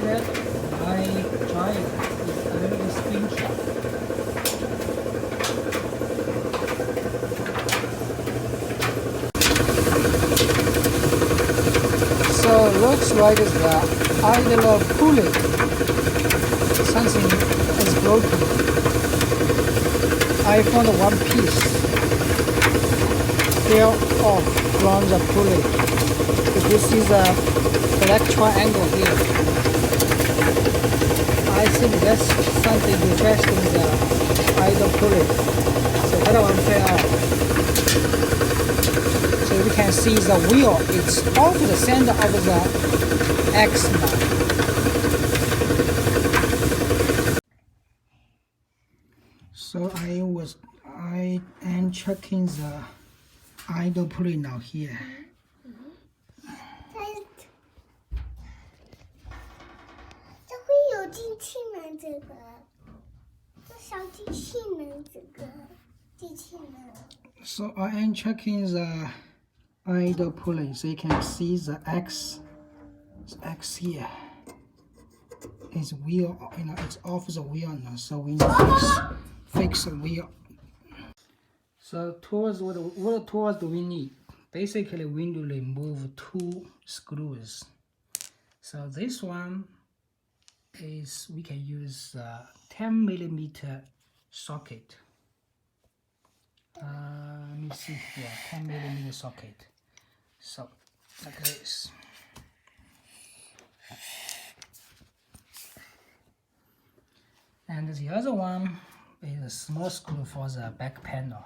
that my dryer is a little bit stinky. So looks like the idler pulley, something is broken. I found one piece fell off from the pulley. If you see the black triangle here, I think that's something defect in the idler pulley. So that one fell off. So you can see the wheel, it's off the center of the X now. So I am checking the idle pulley now here. 这会有进气门，这小机器门，机器门。So I am checking the idle pulley, so you can see the X here. It's wheel, it's off the wheel now, so we need to fix the wheel. So tools, what tools do we need? Basically, we need to remove 2 screws. So this one is, we can use 10 millimeter socket. Let me see here, 10 millimeter socket. So like this. And the other one is a small screw for the back panel.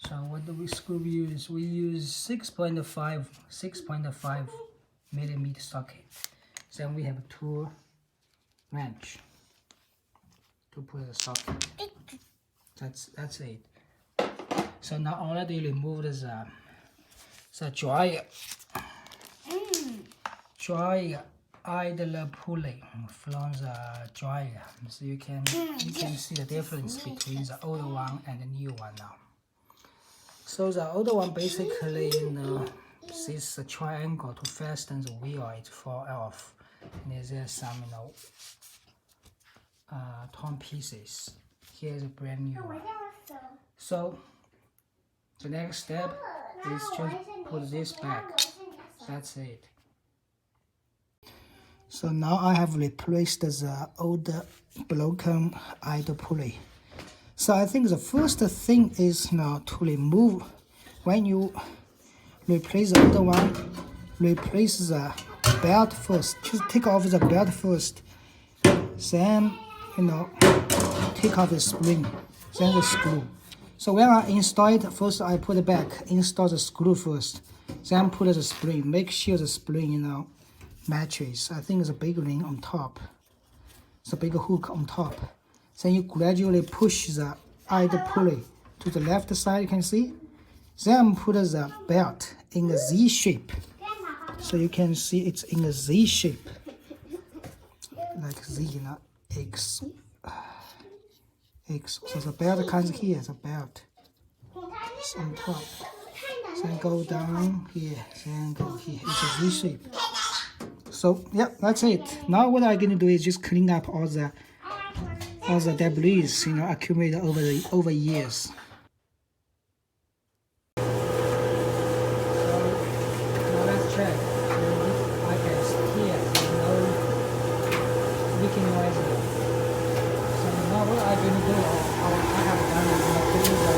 So what do we screw use? We use 6.5 millimeter socket. Then we have 2 wrench to put the socket. That's it. So now already removed the dryer idler pulley from the dryer. So you can see the difference between the old one and the new one now. So the old one basically, this triangle to fasten the wheel, it fall off. And there's some, torn pieces. Here's a brand new one. So the next step is just put this back. That's it. So now I have replaced the old broken idle pulley. So I think the first thing is now to remove, when you replace the other one, replace the belt first. Just take off the belt first. Then, take off the spring, then the screw. So when I install it, first I put it back, install the screw first, then put the spring. Make sure the spring, matches. I think it's a big ring on top. It's a big hook on top. Then you gradually push the idle pulley to the left side, you can see. Then put the belt in a Z shape. So you can see it's in a Z shape. Like Z, X. X. So the belt comes here, the belt. It's on top. Then go down here, then go here. It's a Z shape. So yeah, that's it. Now what I'm gonna do is just clean up all the debris, accumulated over years. So now let's check. I can hear no leaking noises. So now what I'm gonna do, I have done is clean the